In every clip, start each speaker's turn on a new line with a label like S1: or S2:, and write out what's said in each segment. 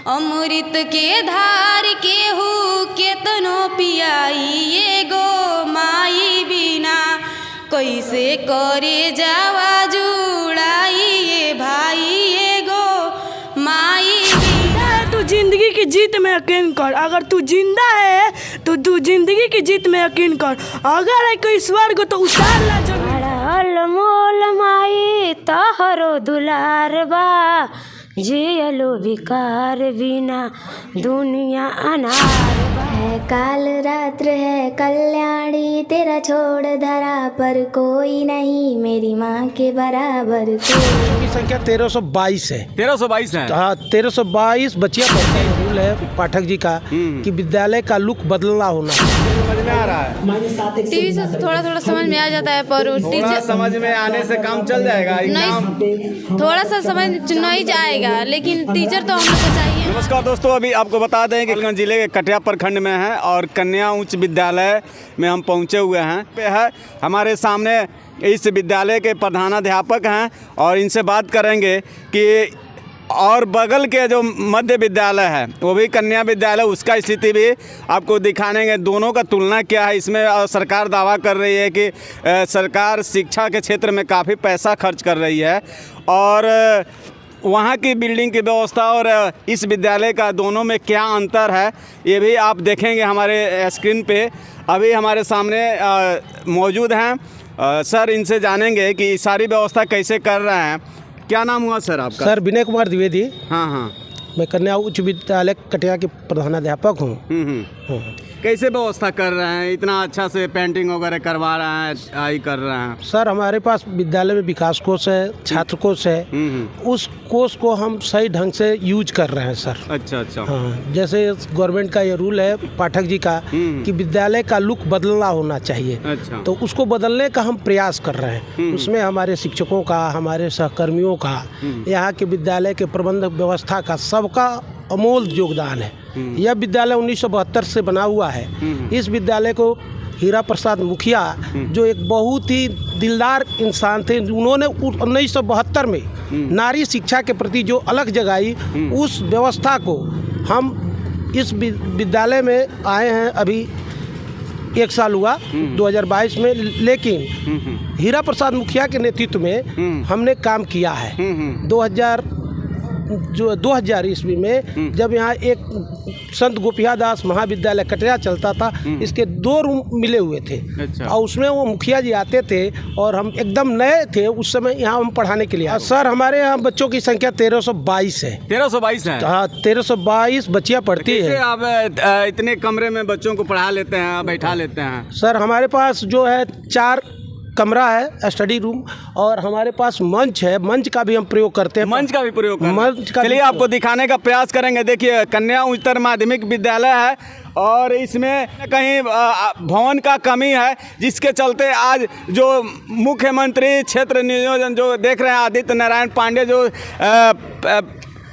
S1: अमृत के धार केहू केतनो पियाई एगो माई बिना कैसे करे जावा जुड़ाई ये भाई एगो माई बिना।
S2: तू जिंदगी की जीत में यकीन कर, अगर तू जिंदा है तो तू जिंदगी की जीत में यकीन कर, अगर है कोई स्वर्ग तो उतार ला जमीन।
S3: मोल माई तहरो दुलार बा, जियलो विकार बिना दुनिया अनार बा।
S4: है काल रात्र है कल्याणी, तेरा छोड़ धरा पर कोई नहीं, मेरी माँ के बराबर कोई।
S5: की संख्या 1322 है।
S6: 1322 है।
S5: हाँ 1322 बच्चियाँ पढ़ती हैं। रूल है पाठक जी का कि विद्यालय का लुक बदलना होना।
S6: समझ में आ रहा है,
S1: टीवी से थोड़ा थोड़ा समझ में आ जाता है पर
S6: थोड़ा समझ में आने से काम चल जाएगा।
S1: नहीं, थोड़ा सा समझ नहीं जाएगा, लेकिन टीचर तो हम लोग को चाहिए।
S6: नमस्कार दोस्तों, अभी आपको बता दें कि किशनगंज जिले के कटिया प्रखंड में है और कन्या उच्च विद्यालय में हम पहुंचे हुए हैं। है हमारे सामने इस विद्यालय के प्रधानाध्यापक हैं और इनसे बात करेंगे कि और बगल के जो मध्य विद्यालय है वो भी कन्या विद्यालय, उसका स्थिति भी आपको दिखाएंगे। दोनों का तुलना क्या है इसमें। सरकार दावा कर रही है कि सरकार शिक्षा के क्षेत्र में काफ़ी पैसा खर्च कर रही है और वहाँ की बिल्डिंग की व्यवस्था और इस विद्यालय का दोनों में क्या अंतर है ये भी आप देखेंगे हमारे स्क्रीन पे। अभी हमारे सामने मौजूद हैं सर, इनसे जानेंगे कि सारी व्यवस्था कैसे कर रहे हैं। क्या नाम हुआ सर आपका?
S5: सर विनय कुमार द्विवेदी।
S6: हाँ हाँ,
S5: मैं कन्या उच्च विद्यालय कटिया के प्रधानाध्यापक हूँ।
S6: कैसे व्यवस्था कर रहे हैं? इतना अच्छा से पेंटिंग वगैरह करवा रहे हैं, आई कर रहे हैं।
S5: सर हमारे पास विद्यालय में विकास कोष है, छात्र कोष है, उस कोष को हम सही ढंग से यूज कर रहे हैं सर।
S6: अच्छा अच्छा।
S5: हाँ, जैसे गवर्नमेंट का ये रूल है पाठक जी का कि विद्यालय का लुक बदलना होना चाहिए।
S6: अच्छा।
S5: तो उसको बदलने का हम प्रयास कर रहे हैं। उसमें हमारे शिक्षकों का, हमारे सहकर्मियों का, यहाँ के विद्यालय के प्रबंधक व्यवस्था का, सबका अमोल योगदान है। यह विद्यालय 1972 से बना हुआ है। इस विद्यालय को हीरा प्रसाद मुखिया जो एक बहुत ही दिलदार इंसान थे, उन्होंने 1972 में नारी शिक्षा के प्रति जो अलग जगाई, उस व्यवस्था को हम इस विद्यालय में आए हैं। अभी 1 साल हुआ 2022 में, लेकिन हीरा प्रसाद मुखिया के नेतृत्व में हमने काम किया है। 2000 ईस्वी में जब यहाँ एक संत गोपिया दास महाविद्यालय कटिया चलता था, इसके 2 रूम मिले हुए थे।
S6: अच्छा।
S5: और उसमें वो मुखिया जी आते थे और हम एकदम नए थे उस समय, यहाँ हम पढ़ाने के लिए। सर हमारे यहाँ बच्चों की संख्या 1322 है।
S6: 1322 है।
S5: हाँ 1322 बच्चियाँ पढ़ती है।
S6: आप इतने कमरे में बच्चों को पढ़ा लेते हैं, बैठा लेते हैं?
S5: सर हमारे पास जो है 4 कमरा है, स्टडी रूम, और हमारे पास मंच है। मंच का भी हम प्रयोग करते हैं।
S6: मंच का भी प्रयोग करते हैं।
S5: मंच का
S6: चलिए आपको दिखाने का प्रयास करेंगे। देखिए कन्या उच्चतर माध्यमिक विद्यालय है और इसमें कहीं भवन का कमी है, जिसके चलते आज जो मुख्यमंत्री क्षेत्र नियोजन जो देख रहे हैं आदित्य नारायण पांडे, जो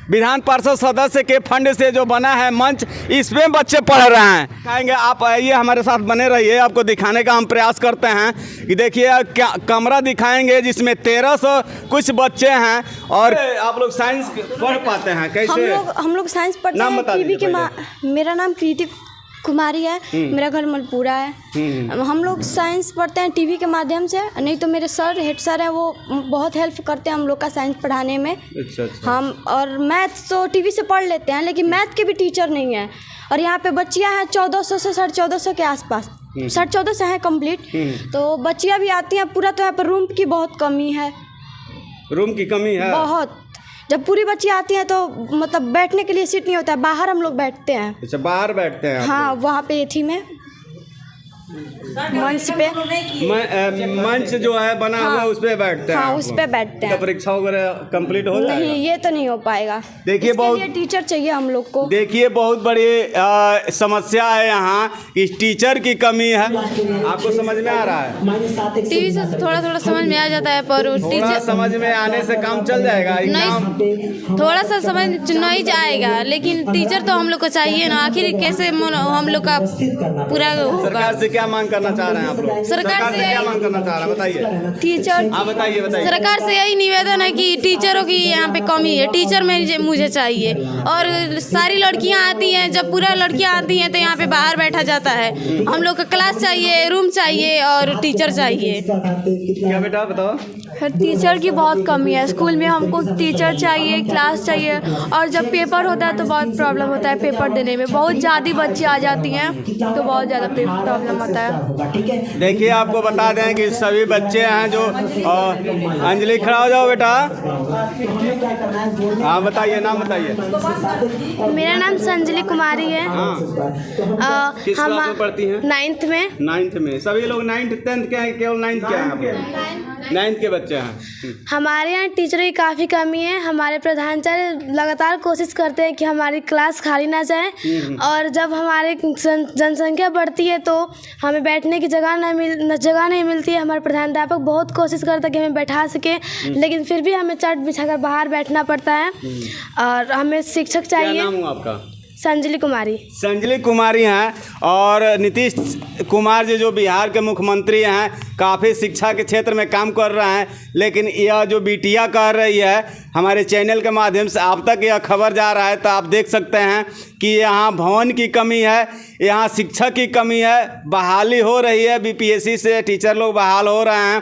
S6: विधान पार्षद सदस्य के फंड से जो बना है मंच, इसमें बच्चे पढ़ रहे हैं। कहेंगे आप आइए हमारे साथ बने रहिए, आपको दिखाने का हम प्रयास करते हैं कि देखिए क्या कमरा दिखाएंगे जिसमें 1300 कुछ बच्चे हैं। और आप लोग साइंस पढ़ पाते हैं कैसे?
S1: हम लोग साइंस पढ़ते हैं टीवी के। मेरा नाम कृति कुमारी है, मेरा घर मलपुरा है। हम लोग साइंस पढ़ते हैं टीवी के माध्यम से, नहीं तो मेरे सर हेड सर हैं, वो बहुत हेल्प करते हैं हम लोग का साइंस पढ़ाने में।
S6: अच्छा अच्छा।
S1: हम और मैथ तो टीवी से पढ़ लेते हैं, लेकिन मैथ के भी टीचर नहीं है। और यहाँ पे बच्चियाँ हैं 1400 से 1450 के आसपास, 1450 हैं कंप्लीट। तो बच्चियाँ भी आती हैं पूरा। तो यहाँ पर रूम की बहुत कमी है।
S6: रूम की कमी है
S1: बहुत। जब पूरी बच्ची आती हैं तो मतलब बैठने के लिए सीट नहीं होता है, बाहर हम लोग बैठते हैं।
S6: अच्छा, बाहर बैठते हैं?
S1: हाँ, वहाँ पे थी मैं मंच पे।
S6: मंच जो है बना हुआ उस पे बैठते हैं?
S1: हाँ, उस पे बैठते हैं।
S6: परीक्षा वगैरह कंप्लीट हो जाएगा?
S1: नहीं, ये तो नहीं हो पाएगा।
S6: देखिए बहुत
S1: टीचर चाहिए हम लोग को।
S6: देखिए बहुत बड़ी समस्या है यहाँ की टीचर की कमी है। आपको समझ में आ रहा है?
S1: टीवी से थोड़ा थोड़ा समझ में आ जाता है पर
S6: थोड़ा समझ में आने से काम चल जाएगा।
S1: नहीं, थोड़ा सा समझ नहीं जाएगा, लेकिन टीचर तो हम लोग को चाहिए ना। आखिर कैसे हम लोग का पूरा होगा?
S6: सरकार से क्या क्या मांग करना चाह रहे हैं आप लोग? सरकार से क्या मांग करना चाह रहे हैं बताइए।
S1: टीचर
S6: आप बताइए
S3: सरकार से यही निवेदन है कि टीचरों की यहाँ पे कमी है, टीचर मुझे चाहिए। और सारी लड़कियाँ आती हैं, जब पूरा लड़कियाँ आती हैं तो यहाँ पे बाहर बैठा जाता है। हम लोग को क्लास चाहिए, रूम चाहिए और टीचर चाहिए।
S6: क्या बेटा बताओ?
S1: टीचर की बहुत कमी है स्कूल में, हमको टीचर चाहिए, क्लास चाहिए। और जब पेपर होता है तो बहुत प्रॉब्लम होता है पेपर देने में, बहुत ज़्यादा बच्चे आ जाती हैं तो बहुत ज़्यादा प्रॉब्लम होता है।
S6: देखिए आपको बता दें कि सभी बच्चे हैं जो अंजलि खड़ा हो जाओ बेटा। हाँ बताइए, नाम बताइए।
S1: मेरा नाम संजली कुमारी है।
S6: किस क्लास में पढ़ती हैं?
S1: 9th में।
S6: 9th में। सभी लोग 9th 10th के हैं, केवल 9th के हैं? 9th के बच्चे हैं।
S1: हमारे यहाँ टीचरों की काफ़ी कमी है। हमारे प्रधानाचार्य लगातार कोशिश करते हैं कि हमारी क्लास खाली ना जाए, और जब हमारे जनसंख्या बढ़ती है तो हमें बैठने की जगह नहीं मिलती है। हमारे प्रधानाध्यापक बहुत कोशिश करते हैं कि हमें बैठा सके, लेकिन फिर भी हमें चट बिछाकर बाहर बैठना पड़ता है। और हमें शिक्षक चाहिए।
S6: क्या नाम हुआ आपका?
S1: संजली कुमारी।
S6: संजली कुमारी हैं। और नीतीश कुमार जी जो बिहार के मुख्यमंत्री हैं, काफ़ी शिक्षा के क्षेत्र में काम कर रहे हैं, लेकिन यह जो बिटिया कर रही है, हमारे चैनल के माध्यम से आप तक यह खबर जा रहा है तो आप देख सकते हैं कि यहाँ भवन की कमी है, यहाँ शिक्षक की कमी है। बहाली हो रही है, बीपीएससी से टीचर लोग बहाल हो रहे हैं,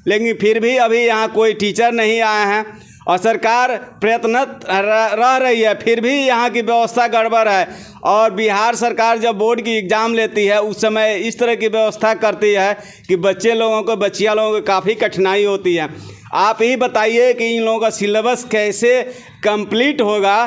S6: लेकिन फिर भी अभी यहाँ कोई टीचर नहीं आए हैं। और सरकार प्रयत्नरत रह रही है, फिर भी यहाँ की व्यवस्था गड़बड़ है। और बिहार सरकार जब बोर्ड की एग्ज़ाम लेती है उस समय इस तरह की व्यवस्था करती है कि बच्चिया लोगों को काफ़ी कठिनाई होती है। आप ही बताइए कि इन लोगों का सिलेबस कैसे कंप्लीट होगा?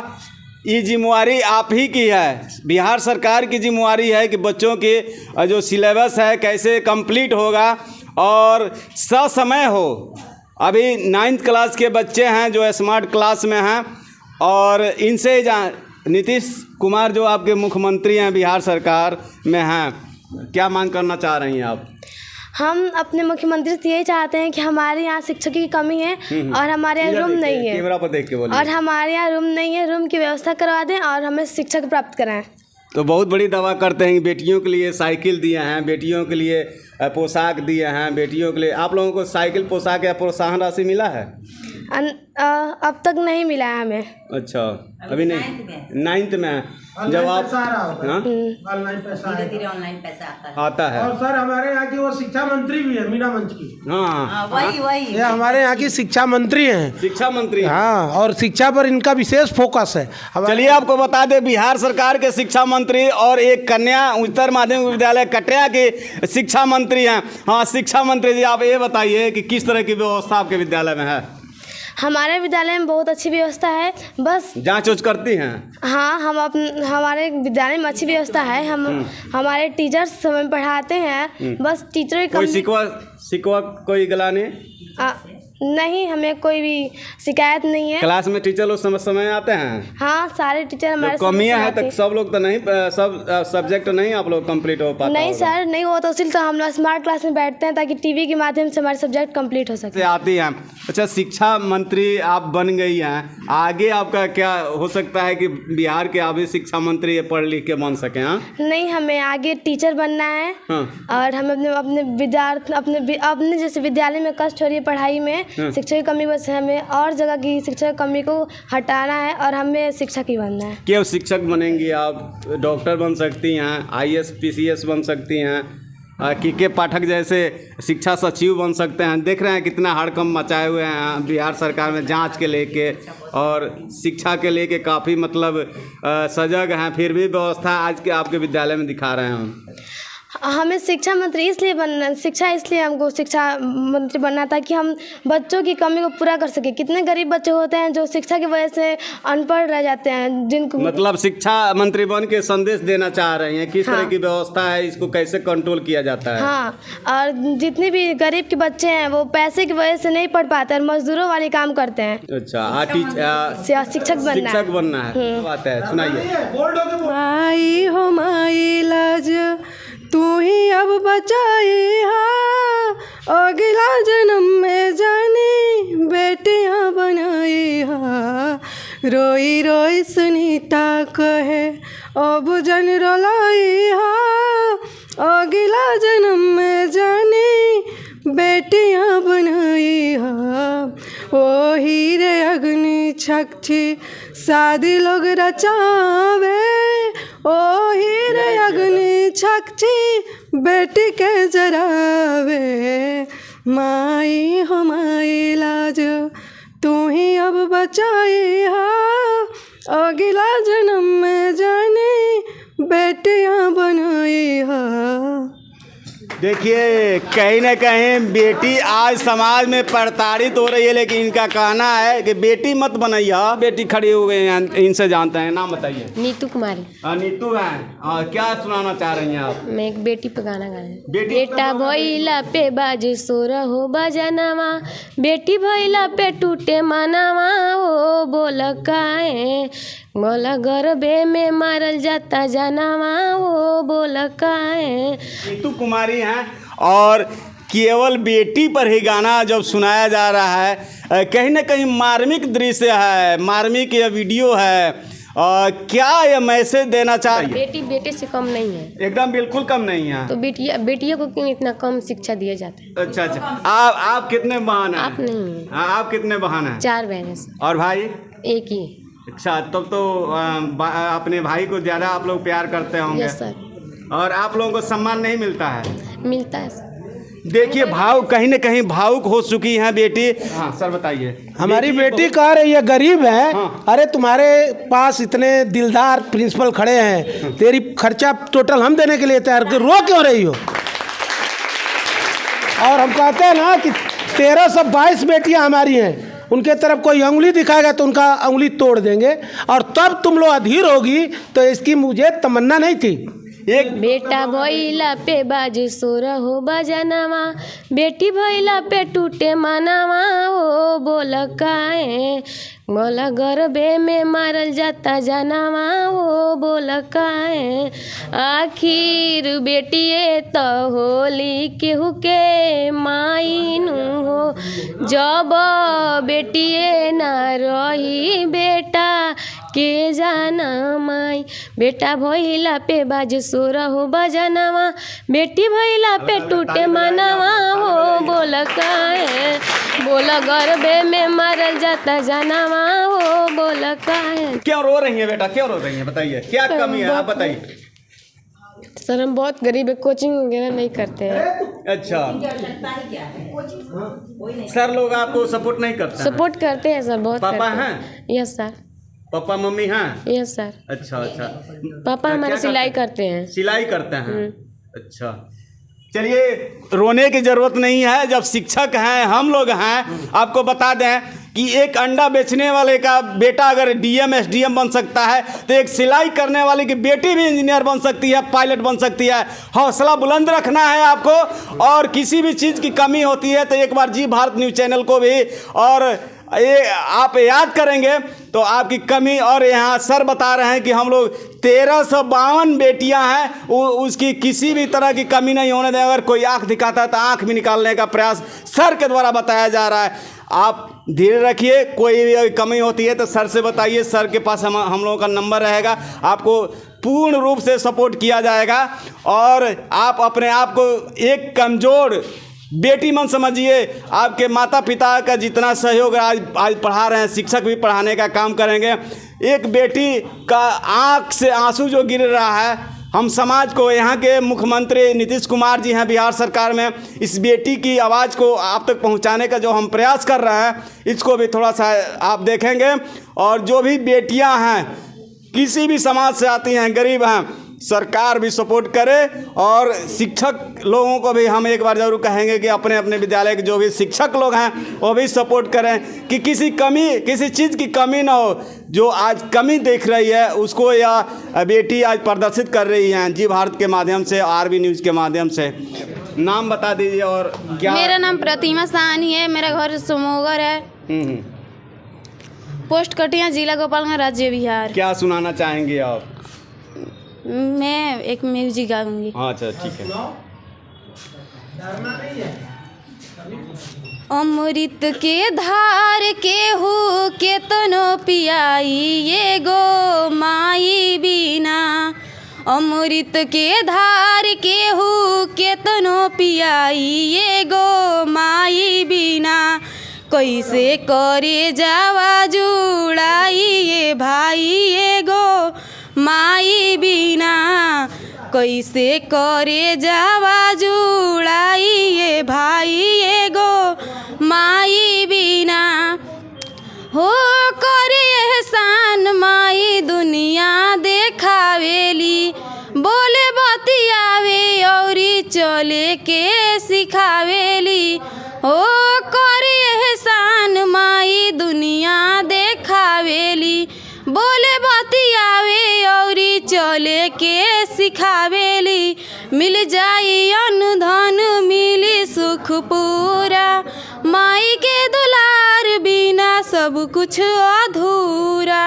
S6: ये जिम्मेवारी आप ही की है, बिहार सरकार की जिम्मेवारी है कि बच्चों के जो सिलेबस है कैसे कंप्लीट होगा और ससमय हो। अभी 9th क्लास के बच्चे हैं जो स्मार्ट क्लास में हैं, और इनसे नीतीश कुमार जो आपके मुख्यमंत्री हैं बिहार सरकार में हैं, क्या मांग करना चाह रही हैं आप?
S1: हम अपने मुख्यमंत्री से यही चाहते हैं कि हमारे यहाँ शिक्षकों की कमी है और हमारे यहाँ रूम नहीं है।
S6: कैमरा पर देख के बोलिए।
S1: और हमारे यहाँ रूम नहीं है, रूम की व्यवस्था करवा दें और हमें शिक्षक प्राप्त कराएं।
S6: तो बहुत बड़ी दावा करते हैं कि बेटियों के लिए साइकिल दिए हैं, बेटियों के लिए पोशाक दिए हैं, बेटियों के लिए। आप लोगों को साइकिल, पोशाक या प्रोत्साहन राशि मिला है?
S1: अब तक नहीं मिला है हमें।
S6: अच्छा, अभी नहीं। 9th में है। जब आप
S5: ऑनलाइन पैसा
S7: ऑनलाइन पैसा
S6: आता है।
S5: और सर हमारे यहाँ की वो शिक्षा मंत्री भी है, मीना मंच की।
S6: हाँ,
S7: वही
S5: ये हमारे यहाँ की शिक्षा मंत्री हैं।
S6: शिक्षा मंत्री।
S5: हाँ, और शिक्षा पर इनका विशेष फोकस है।
S6: चलिए आपको बता दें, बिहार सरकार के शिक्षा मंत्री और एक कन्या उच्चतर माध्यमिक विद्यालय कटिया के शिक्षा मंत्री हैं। हाँ, शिक्षा मंत्री जी, आप ये बताइए कि किस तरह की व्यवस्था आपके विद्यालय में है?
S1: हमारे विद्यालय में बहुत अच्छी व्यवस्था है, बस
S6: जांच उच करती हैं?
S1: हाँ, हमारे विद्यालय में अच्छी व्यवस्था है। हमारे टीचर्स समय पढ़ाते हैं, बस टीचर
S6: कोई शिकवा कोई गला
S1: नहीं, हमें कोई भी शिकायत नहीं है।
S6: क्लास में टीचर लोग समय आते हैं?
S1: हाँ, सारे टीचर हमारे
S6: कमियां हैं तक सब लोग तो नहीं, सब सब्जेक्ट नहीं आप लोग कंप्लीट हो पाता?
S1: नहीं सर, नहीं हो तो इसलिए तो हम लोग स्मार्ट क्लास में बैठते हैं ताकि टीवी के माध्यम से हमारे सब्जेक्ट कंप्लीट हो सके।
S6: आती हैं। अच्छा, शिक्षा मंत्री आप बन गई हैं, आगे आपका क्या हो सकता है कि बिहार के आप शिक्षा मंत्री पढ़ लिख के बन सकें? हाँ, नहीं,
S1: हमें आगे टीचर बनना है। और हमें अपने विद्यार्थी अपने जैसे विद्यालय में कष्ट हो रही है पढ़ाई में, शिक्षा की कमी, बस हमें और जगह की शिक्षा की कमी को हटाना है और हमें शिक्षक ही बनना है।
S6: क्यों शिक्षक बनेंगी आप? डॉक्टर बन सकती हैं, IAS PCS बन सकती हैं, के पाठक जैसे शिक्षा सचिव बन सकते हैं। देख रहे हैं कितना हड़कंप मचाए हुए हैं बिहार सरकार में जांच के लेके और शिक्षा के लेके काफ़ी मतलब सजग हैं, फिर भी व्यवस्था आज के आपके विद्यालय में दिखा रहे हैं हम।
S1: हमें शिक्षा मंत्री इसलिए हमको शिक्षा मंत्री बनना था कि हम बच्चों की कमी को पूरा कर सके। कितने गरीब बच्चे होते हैं जो शिक्षा की वजह से अनपढ़ रह जाते हैं, जिनको
S6: मतलब शिक्षा मंत्री बन के संदेश देना चाह रही हैं किस तरह की व्यवस्था है, इसको कैसे कंट्रोल किया जाता है।
S1: हाँ, और जितने भी गरीब के बच्चे हैं वो पैसे की वजह से नहीं पढ़ पाते और मजदूरों वाले काम करते हैं।
S6: अच्छा,
S1: शिक्षक बनना है।
S6: बात है, सुनाइए।
S2: माई हो माई लाज तू ही अब बचाई हा, अगला जन्म में जानी बेटियां बनाई हा। रोई रोई सुनीता कहे अब जन रोलाई हा, अगला जन्म में जाने बेटियां बनाई हा। ओ हीरे अग्नि छक्षी शादी लोग रचावे, ओ हीरे अग्नि छक्षी बेटी के जरावे। माई हो माई लाज तू ही अब बचाई हा, अगला जन्म में जाने बेटियां बनाई हा।
S6: देखिए कहीं ना कहीं बेटी आज समाज में प्रताड़ित हो रही है, लेकिन इनका कहना है कि बेटी मत बनाइए। बेटी खड़ी हो गई हैं, इनसे जानते हैं। नाम बताइए।
S7: नीतू कुमारी।
S6: नीतू हैं, और क्या सुनाना चाह रही हैं आप?
S7: मैं एक बेटी पे गाना गा रही हूँ।
S6: बेटा
S7: भइला पे बाज सोरा हो बजनवा, बेटी भइला पे टूटे मनवा हो। बोल काहे मोला गर्भे में मारल जाता जनवा हो। बोल काहे।
S6: नीतू कुमारी हैं और केवल बेटी पर ही गाना जब सुनाया जा रहा है, कहीं ना कहीं मार्मिक दृश्य है, मार्मिक यह वीडियो है। क्या ये मैसेज देना चाह रही है?
S7: बेटी बेटे से कम नहीं है,
S6: एकदम बिल्कुल कम नहीं है।
S7: तो बेटियों को क्यों इतना कम शिक्षा दिया जाता है?
S6: अच्छा। आप कितने बहन हैं?
S7: आप नहीं हैं।
S6: आप कितने बहन हैं?
S7: 4 बहन हैं।
S6: और भाई?
S7: एक ही।
S6: अच्छा, तब तो अपने भाई को ज़्यादा आप लोग प्यार करते होंगे।
S7: Yes sir.
S6: और आप लोगों को सम्मान नहीं मिलता है?
S7: मिलता है सर।
S6: देखिए भाव कहीं न कहीं भावुक हो चुकी हैं बेटी। हाँ सर बताइए।
S5: हमारी बेटी कह रही है गरीब है। हाँ। अरे तुम्हारे पास इतने दिलदार प्रिंसिपल खड़े हैं, तेरी खर्चा टोटल हम देने के लिए तैयार, रो क्यों रही हो? और हम कहते हैं ना कि 1322 बेटियां हमारी हैं, उनके तरफ कोई उंगली दिखाएगा तो उनका उंगली तोड़ देंगे, और तब तुम लोग अधीर होगी। तो इसकी मुझे तमन्ना नहीं थी।
S7: एक बेटा भइला पे बाज सोरा हो बजनवा, बेटी भइला पे टूटे मनवा हो। बोल काहे मोला गर्भे में मारल जाता जनवा हो। बोल काहे आखिर बेटिए तो होली केहू के माई नु हो। जब बेटिए ना रही बेटा के जाना माई। बेटा भइला पे बाज सोरा हो बजनवा, बेटी भइला पे टूटे मनवा हो। बोल काहे बोल गर्भे में मरल जाता जनवा हो। बोल काहे।
S6: क्यों रो रही है बेटा, क्यों रो रही है? बताइए क्या कमी है, आप बताइए।
S7: सर हम बहुत गरीब है, कोचिंग वगैरह नहीं करते हैं।
S6: अच्छा, सर लोग आपको सपोर्ट नहीं करते?
S7: सपोर्ट करते हैं सर, बहुत
S6: पापा
S7: करते
S6: हैं?
S7: Yes sir.
S6: पापा मम्मी हैं?
S7: Yes sir.
S6: अच्छा।
S7: पापा हमारे सिलाई करते हैं।
S6: सिलाई करते हैं? अच्छा, चलिए रोने की जरूरत नहीं है। जब शिक्षक हैं, हम लोग हैं, आपको बता दें कि एक अंडा बेचने वाले का बेटा अगर डीएम एसडीएम बन सकता है, तो एक सिलाई करने वाले की बेटी भी इंजीनियर बन सकती है, पायलट बन सकती है। हौसला बुलंद रखना है आपको। और किसी भी चीज़ की कमी होती है तो एक बार जी भारत न्यूज़ चैनल को भी और ये आप याद करेंगे तो आपकी कमी। और यहाँ सर बता रहे हैं कि हम लोग 1352 बेटियां हैं, उसकी किसी भी तरह की कमी नहीं होने दें। अगर कोई आंख दिखाता है तो आंख भी निकालने का प्रयास सर के द्वारा बताया जा रहा है। आप धीरे रखिए, कोई भी कमी होती है तो सर से बताइए। सर के पास हम लोगों का नंबर रहेगा, आपको पूर्ण रूप से सपोर्ट किया जाएगा। और आप अपने आप को एक कमज़ोर बेटी मन समझिए। आपके माता पिता का जितना सहयोग आज पढ़ा रहे हैं, शिक्षक भी पढ़ाने का काम करेंगे। एक बेटी का आंख से आंसू जो गिर रहा है, हम समाज को, यहाँ के मुख्यमंत्री नीतीश कुमार जी हैं बिहार सरकार में, इस बेटी की आवाज़ को आप तक पहुँचाने का जो हम प्रयास कर रहे हैं, इसको भी थोड़ा सा आप देखेंगे। और जो भी बेटियाँ हैं, किसी भी समाज से आती हैं, गरीब हैं, सरकार भी सपोर्ट करे। और शिक्षक लोगों को भी हम एक बार ज़रूर कहेंगे कि अपने अपने विद्यालय के जो भी शिक्षक लोग हैं वो भी सपोर्ट करें कि किसी चीज़ की कमी ना हो। जो आज कमी देख रही है उसको यह बेटी आज प्रदर्शित कर रही हैं जी भारत के माध्यम से, आरबी न्यूज़ के माध्यम से। नाम बता दीजिए और क्या?
S3: मेरा नाम प्रतिमा साहनी है, मेरा घर सोमोगर है, पोस्ट कटिया, जिला गोपालगंज, राज्य बिहार।
S6: क्या सुनाना चाहेंगे आप?
S3: मैं एक म्यूजिक गाऊंगी।
S6: अच्छा ठीक है।
S3: अमृत के धार के हो केतनो पियाई, ये गो माई बिना अमृत के धार केहू केतनो पियाई एगो माई बिना कैसे करे जावा जुड़ाई ये भाई एगो माई बिना कैसे करे जावा जुड़ाई ये भाई एगो माई बिना हो करे एहसान माई दुनिया देखावेली बोले बतियावे औरी चले के सिखावेली हो करे एहसान माई दुनिया देखावेली बोले बतियावे औरी चले के सिखावेली मिल जाई अनुधन मिली सुख पूरा माई के दुलार बिना सब कुछ अधूरा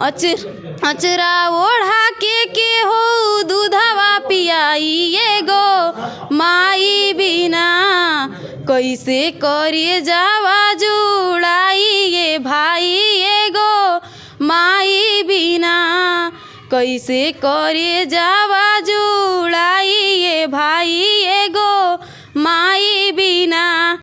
S3: अचरा ओढ़ा के हो दूधवा पियाई एगो माई बिना कैसे करे जावा जुड़ाई ये भाई एगो माई बिना कैसे करे जावा जुड़ाई